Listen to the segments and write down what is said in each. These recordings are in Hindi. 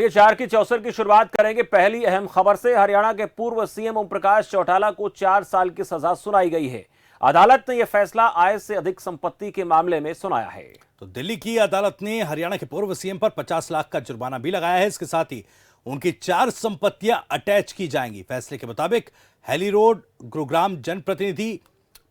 ये 4 की चौसर की शुरुआत करेंगे पहली अहम खबर से। हरियाणा के पूर्व सीएम ओम प्रकाश चौटाला को 4 साल की सजा सुनाई गई है। अदालत ने यह फैसला आय से अधिक संपत्ति के मामले में सुनाया है। तो दिल्ली की अदालत ने हरियाणा के पूर्व सीएम पर 50 लाख का जुर्माना भी लगाया है। इसके साथ ही उनकी 4 संपत्तियां अटैच की जाएंगी। फैसले के मुताबिक हैली रोड, गुरुग्राम जनप्रतिनिधि,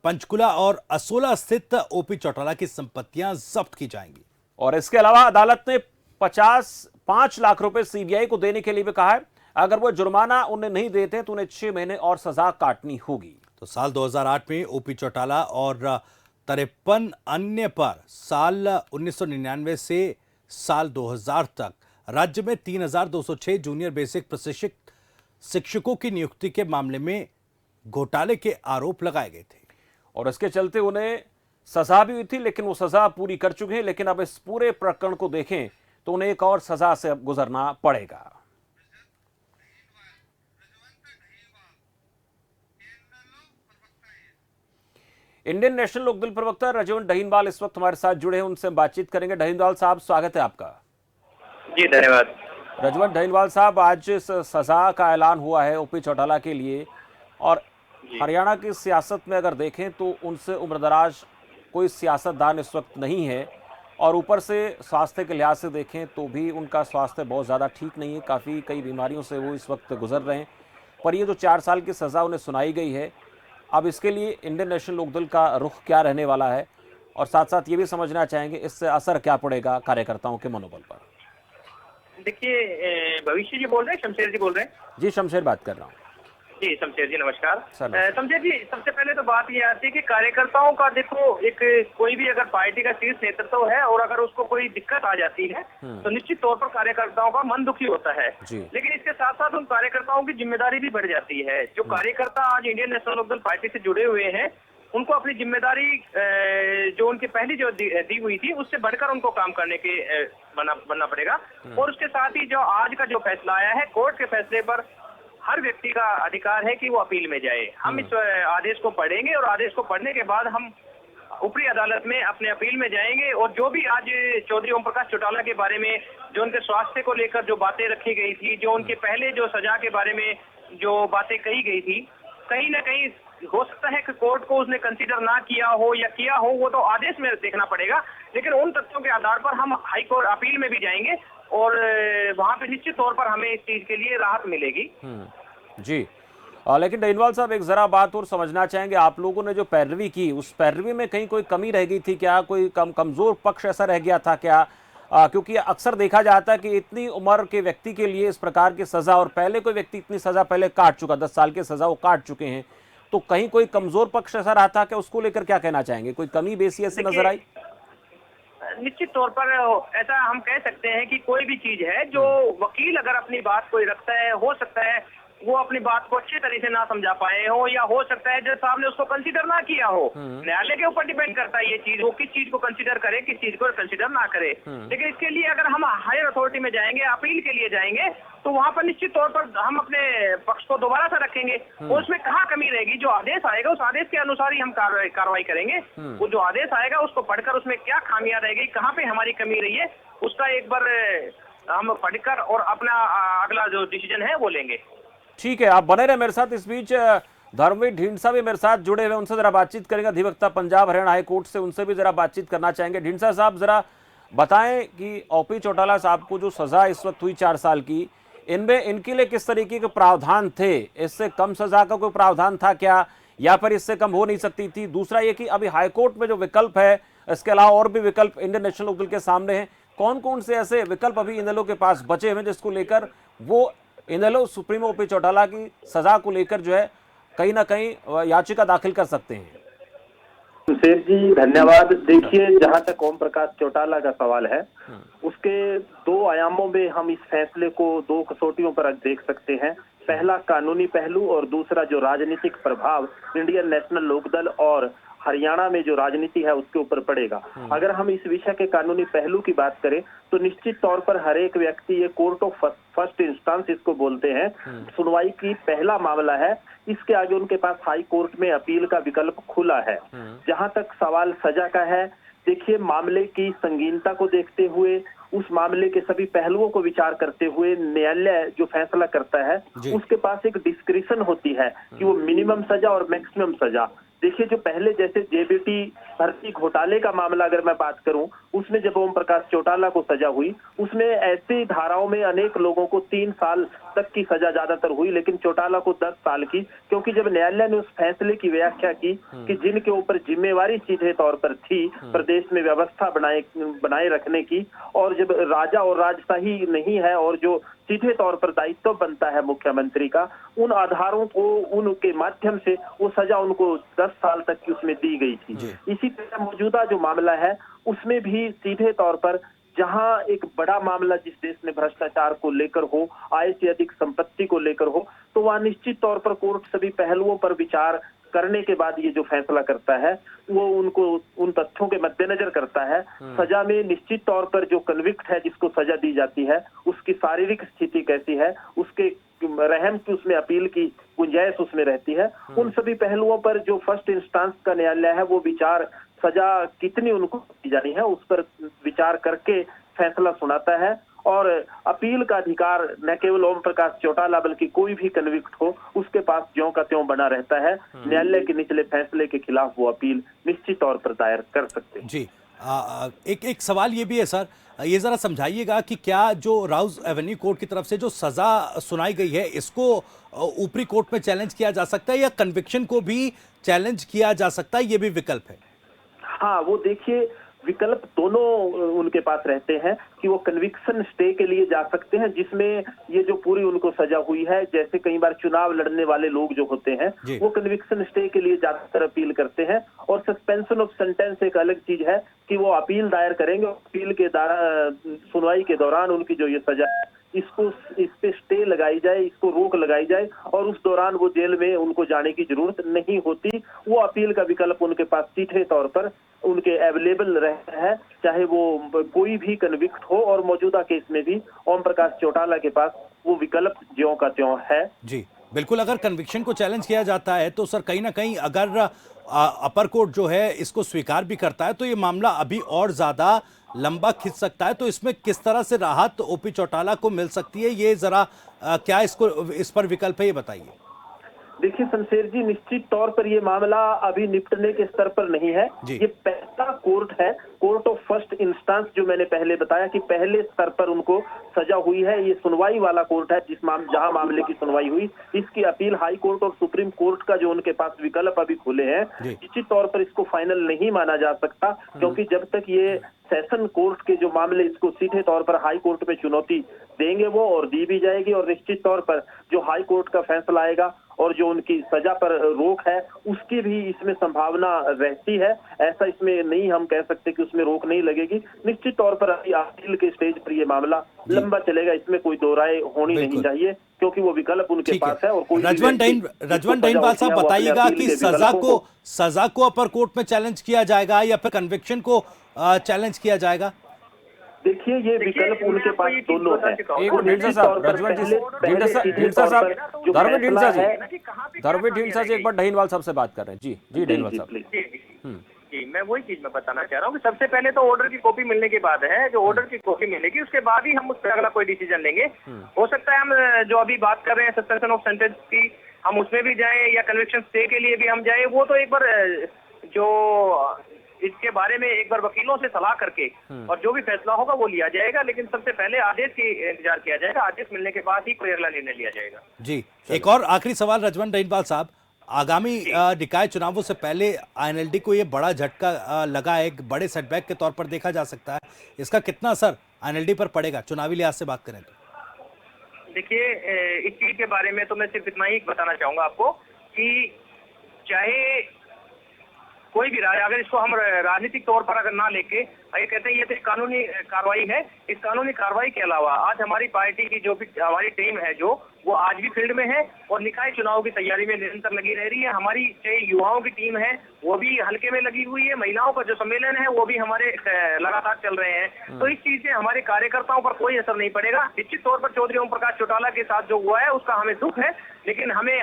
पंचकुला और असोला स्थित ओपी चौटाला की संपत्तियां जब्त की जाएंगी। और इसके अलावा अदालत ने 5 लाख रुपए सीबीआई को देने के लिए भी कहा है। अगर वो जुर्माना उन्हें नहीं देते तो उन्हें 6 महीने और सजा काटनी होगी। तो साल 2008 में ओपी चौटाला और 53 अन्य पर साल 1999 से साल 2000 तक राज्य में 3206 जूनियर बेसिक प्रशिक्षित शिक्षकों की नियुक्ति के मामले में घोटाले के आरोप लगाए गए थे। और इसके चलते उन्हें सजा भी हुई थी, लेकिन वो सजा पूरी कर चुके हैं। लेकिन अब इस पूरे प्रकरण को देखें तो उन्हें एक और सजा से अब गुजरना पड़ेगा। इंडियन नेशनल लोकदल प्रवक्ता रजवंत दहीनवाल इस वक्त हमारे साथ जुड़े हैं, उनसे बातचीत करेंगे। दहीनवाल साहब, स्वागत है आपका। जी धन्यवाद। रजवंत दहीनवाल साहब, आज सजा का ऐलान हुआ है ओपी चौटाला के लिए, और हरियाणा की सियासत में अगर देखें तो उनसे उम्रदराज कोई सियासतदान इस वक्त नहीं है, और ऊपर से स्वास्थ्य के लिहाज से देखें तो भी उनका स्वास्थ्य बहुत ज़्यादा ठीक नहीं है। कई बीमारियों से वो इस वक्त गुजर रहे हैं। पर ये जो 4 साल की सज़ा उन्हें सुनाई गई है, अब इसके लिए इंडियन नेशनल लोकदल का रुख क्या रहने वाला है, और साथ साथ ये भी समझना चाहेंगे इससे असर क्या पड़ेगा कार्यकर्ताओं के मनोबल पर। देखिए, भविष्य जी बोल रहे हैं, शमशेर जी बोल रहे हैं? जी, शमशेर बात कर रहा हूँ। जी शमशेर जी नमस्कार। नमस्कार। शमशेर जी, सबसे पहले तो बात ये आती है कि कार्यकर्ताओं का देखो, एक कोई भी अगर पार्टी का शीर्ष नेतृत्व है और अगर उसको कोई दिक्कत आ जाती है तो निश्चित तौर पर कार्यकर्ताओं का मन दुखी होता है। लेकिन इसके साथ साथ उन कार्यकर्ताओं की जिम्मेदारी भी बढ़ जाती है। जो कार्यकर्ता आज इंडियन नेशनल लोकदल पार्टी से जुड़े हुए हैं, उनको अपनी जिम्मेदारी जो उनकी पहली जो दी हुई थी उससे बढ़कर उनको काम करने के बनना पड़ेगा। और उसके साथ ही जो आज का जो फैसला आया है, कोर्ट के फैसले पर हर व्यक्ति का अधिकार है कि वो अपील में जाए। हम इस आदेश को पढ़ेंगे और आदेश को पढ़ने के बाद हम ऊपरी अदालत में अपने अपील में जाएंगे। और जो भी आज चौधरी ओम प्रकाश चौटाला के बारे में जो उनके स्वास्थ्य को लेकर जो बातें रखी गई थी, जो उनके पहले जो सजा के बारे में जो बातें कही गई थी, कहीं ना कहीं हो सकता है कि कोर्ट को उसने कंसीडर ना किया हो या किया हो, वो तो आदेश में देखना पड़ेगा। लेकिन उन तथ्यों के आधार पर हम हाई कोर्ट अपील में भी जाएंगे और वहां पे निश्चित तौर पर हमें इस चीज के लिए राहत मिलेगी। जी, लेकिन दहीनवाल साहब, एक जरा बात और समझना चाहेंगे। आप लोगों ने जो पैरवी की, उस पैरवी में कहीं कोई कमी रह गई थी क्या? कोई कमजोर पक्ष ऐसा रह गया था क्या? क्योंकि अक्सर देखा जाता है कि इतनी उम्र के व्यक्ति के लिए इस प्रकार की सजा, और पहले कोई व्यक्ति इतनी सजा पहले काट चुका, 10 साल की सजा वो काट चुके हैं, तो कहीं कोई कमजोर पक्ष ऐसा रहा था क्या? उसको लेकर क्या कहना चाहेंगे? कोई कमी बेसी ऐसी नजर आई? निश्चित तौर पर ऐसा हम कह सकते हैं कि कोई भी चीज है, जो वकील अगर अपनी बात कोई रखता है, हो सकता है वो अपनी बात को अच्छी तरह से ना समझा पाए हो, या हो सकता है जज साहब ने उसको कंसीडर ना किया हो। न्यायालय के ऊपर डिपेंड करता है ये चीज, वो किस चीज को कंसीडर करे, किस चीज को कंसीडर ना करे। लेकिन इसके लिए अगर हम हायर अथॉरिटी में जाएंगे, अपील के लिए जाएंगे, तो वहां पर निश्चित तौर पर हम अपने पक्ष को दोबारा से रखेंगे। और उसमें कहाँ कमी रहेगी, जो आदेश आएगा उस आदेश के अनुसार ही हम कार्रवाई करेंगे। वो जो आदेश आएगा उसको पढ़कर उसमें क्या खामियां रह गई, कहाँ पे हमारी कमी रही है, उसका एक बार हम पढ़कर और अपना अगला जो डिसीजन है वो लेंगे। ठीक है, आप बने रहे मेरे साथ। इस बीच धर्मवीर ढींढसा भी मेरे साथ जुड़े हुए, उनसे जरा बातचीत करेंगे। अधिवक्ता पंजाब हरियाणा हाई कोर्ट से, उनसे भी जरा बातचीत करना चाहेंगे। ढींढसा साहब, जरा बताएं कि ओपी चौटाला साहब को जो सजा इस वक्त हुई 4 साल की, इनमें इनके लिए किस तरीके के प्रावधान थे? इससे कम सजा का कोई प्रावधान था क्या, या फिर इससे कम हो नहीं सकती थी? दूसरा ये कि अभी हाईकोर्ट में जो विकल्प है, इसके अलावा और भी विकल्प इंडियन नेशनल लोकदल के सामने हैं। कौन कौन से ऐसे विकल्प अभी इनेलो के पास बचे हुए जिसको लेकर वो इनेलो सुप्रीमो ओपी चौटाला की सजा को लेकर जो है कहीं ना कहीं याचिका दाखिल कर सकते हैं? शमशेर जी धन्यवाद। देखिए, जहां तक ओम प्रकाश चौटाला का सवाल है, उसके 2 आयामों में हम इस फैसले को 2 कसौटियों पर देख सकते हैं। पहला कानूनी पहलू और दूसरा जो राजनीतिक प्रभाव इंडियन नेशनल लोकदल और हरियाणा में जो राजनीति है उसके ऊपर पड़ेगा। अगर हम इस विषय के कानूनी पहलू की बात करें तो निश्चित तौर पर हर एक व्यक्ति, ये कोर्ट ऑफ फर्स्ट इंस्टेंस इसको बोलते हैं, सुनवाई की पहला मामला है। इसके आगे उनके पास हाई कोर्ट में अपील का विकल्प खुला है। जहां तक सवाल सजा का है, देखिए मामले की संगीनता को देखते हुए उस मामले के सभी पहलुओं को विचार करते हुए न्यायालय जो फैसला करता है उसके पास एक डिस्क्रिशन होती है कि वो मिनिमम सजा और मैक्सिमम सजा। देखिए, जो पहले जैसे जेबीटी भर्ती घोटाले का मामला अगर मैं बात करूं, उसमें जब ओम प्रकाश चौटाला को सजा हुई, उसमें ऐसी धाराओं में अनेक लोगों को 3 साल तक की सजा ज्यादातर हुई, लेकिन चौटाला को 10 साल की, क्योंकि जब न्यायालय ने उस फैसले की व्याख्या की कि जिनके ऊपर जिम्मेवारी सीधे तौर पर थी प्रदेश में व्यवस्था बनाए रखने की, और जब राजा और राजशाही नहीं है और जो सीधे तौर पर दायित्व बनता है मुख्यमंत्री का, उन आधारों को उनके माध्यम से वो सजा उनको 10 साल तक की उसमें दी गई थी। इसी तरह मौजूदा जो मामला है उसमें भी सीधे तौर पर जहां एक बड़ा मामला जिस देश में भ्रष्टाचार को लेकर हो, आय से अधिक संपत्ति को लेकर हो, तो वहां निश्चित तौर पर कोर्ट सभी पहलुओं पर विचार करने के बाद ये जो फैसला करता है वो उनको उन तथ्यों के मद्देनजर करता है। सजा में निश्चित तौर पर जो कन्विक्ट है जिसको सजा दी जाती है उसकी शारीरिक स्थिति कैसी है, उसके रहम की उसमें अपील की गुंजाइश उसमें रहती है, उन सभी पहलुओं पर जो फर्स्ट इंस्टांस का न्यायालय है वो विचार सजा कितनी उनको दी जानी है उस पर विचार करके फैसला सुनाता है। और अपील का अधिकार न केवल ओम प्रकाश चौटाला बल्कि कोई भी कन्विक्ट हो उसके पास ज्यों का त्यों बना रहता है। न्यायालय के निचले फैसले के खिलाफ वो अपील निश्चित तौर पर दायर कर सकते हैं। जी, एक सवाल ये भी है सर, ये जरा समझाइएगा कि क्या जो राउज एवेन्यू कोर्ट की तरफ से जो सजा सुनाई गई है इसको ऊपरी कोर्ट में चैलेंज किया जा सकता है या कन्विक्शन को भी चैलेंज किया जा सकता है, ये भी विकल्प है? हाँ, वो देखिए विकल्प दोनों उनके पास रहते हैं कि वो कन्विक्शन स्टे के लिए जा सकते हैं जिसमें ये जो पूरी उनको सजा हुई है, जैसे कई बार चुनाव लड़ने वाले लोग जो होते हैं वो कन्विक्शन स्टे के लिए ज्यादातर अपील करते हैं। और सस्पेंशन ऑफ सेंटेंस एक अलग चीज है कि वो अपील दायर करेंगे, अपील के सुनवाई के दौरान उनकी जो ये सजा है इस पे स्टे लगाई जाए, इसको रोक लगाई जाए और उस दौरान वो जेल में उनको जाने की जरूरत नहीं होती। वो अपील का विकल्प उनके पास सीधे तौर पर उनके अवेलेबल रहता है, चाहे वो कोई भी कन्विक्ट हो। और मौजूदा केस में भी ओम प्रकाश चौटाला के पास वो विकल्प ज्यों का त्यों है। जी बिल्कुल, अगर कन्विक्शन को चैलेंज किया जाता है तो सर कहीं ना कहीं अगर अपर कोर्ट जो है इसको स्वीकार भी करता है तो ये मामला अभी और ज्यादा लंबा खिंच सकता है। तो इसमें किस तरह से राहत ओपी चौटाला को मिल सकती है, ये जरा क्या इस पर विकल्प है, ये बताइए। देखिए शमशेर जी, निश्चित तौर पर ये मामला अभी निपटने के स्तर पर नहीं है। ये पहला कोर्ट है, कोर्ट ऑफ फर्स्ट इंस्टेंस, जो मैंने पहले बताया कि पहले स्तर पर उनको सजा हुई है। ये सुनवाई वाला कोर्ट है जहां मामले की सुनवाई हुई। इसकी अपील हाई कोर्ट और सुप्रीम कोर्ट का जो उनके पास विकल्प अभी खुले हैं, निश्चित तौर पर इसको फाइनल नहीं माना जा सकता, क्योंकि जब तक ये सेशन कोर्ट के जो मामले इसको सीधे तौर पर हाई कोर्ट में चुनौती देंगे वो, और दी भी जाएगी, और निश्चित तौर पर जो हाई कोर्ट का फैसला आएगा और जो उनकी सजा पर रोक है उसकी भी इसमें संभावना रहती है। ऐसा इसमें नहीं हम कह सकते कि उसमें रोक नहीं लगेगी। निश्चित तौर पर अभी अपील के स्टेज पर ये मामला लंबा चलेगा, इसमें कोई दो राय होनी नहीं चाहिए, क्योंकि वो विकल्प उनके पास है। और कोई रजवन डाइनवाल साहब बताइएगा कि सजा को अपर कोर्ट में चैलेंज किया जाएगा या फिर कन्विक्शन को चैलेंज किया जाएगा? देखिए ये विकल्प उनके पास दोनों है। धर्मवीर ढींडसा जी एक बार ढहीनवाल साहब से बात कर रहे हैं। जी ढहीनवाल साहब। जी, मैं वही चीज मैं बताना चाह रहा हूँ कि सबसे पहले तो ऑर्डर की कॉपी मिलने के बाद है, जो ऑर्डर की कॉपी मिलेगी उसके बाद ही हम उस पर अगला कोई डिसीजन लेंगे। हो सकता है हम जो अभी बात कर रहे हैं सस्पेंशन ऑफ सेंटेंस की, हम उसमें भी जाएं या कन्विक्शन स्टे के लिए भी हम जाएं। वो तो एक बार जो इसके बारे में एक बार वकीलों से सलाह करके और जो भी फैसला होगा वो लिया जाएगा, लेकिन सबसे पहले आदेश की इंतजार किया जाएगा। आदेश मिलने के बाद ही कोई अगला निर्णय लिया जाएगा। जी, एक और आखिरी सवाल रजवन डाइनवाल साहब, आगामी निकाय चुनावों से पहले आईएनएलडी को ये बड़ा झटका लगा है, एक बड़े सेटबैक के तौर पर देखा जा सकता है। इसका कितना असर आईएनएलडी पर पड़ेगा, चुनावी लिहाज से बात करें तो? देखिए इस चीज के बारे में तो मैं सिर्फ इतना ही बताना चाहूंगा आपको कि चाहे कोई भी राय, अगर इसको हम राजनीतिक तौर पर अगर ना लेके ये कहते हैं ये तो एक कानूनी कार्रवाई है, इस कानूनी कार्रवाई के अलावा आज हमारी पार्टी की जो भी हमारी टीम है जो वो आज भी फील्ड में है और निकाय चुनाव की तैयारी में निरंतर लगी रह रही है। हमारी चाहे युवाओं की टीम है वो भी हल्के में लगी हुई है, महिलाओं का जो सम्मेलन है वो भी हमारे लगातार चल रहे हैं। तो इस चीज से हमारे कार्यकर्ताओं पर कोई असर नहीं पड़ेगा। निश्चित तौर पर चौधरी ओम प्रकाश चौटाला के साथ जो हुआ है उसका हमें दुख है, लेकिन हमें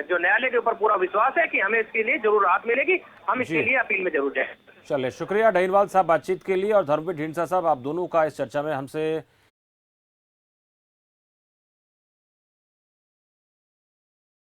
जो न्यायालय के ऊपर पूरा विश्वास है कि हमें इसके लिए जरूर राहत मिलेगी। हम इसके लिए अपील में जरूर जाए। चलिए, शुक्रिया डहीनवाल साहब बातचीत के लिए, और धर्मवीर ढींडसा साहब, आप दोनों का इस चर्चा में हमसे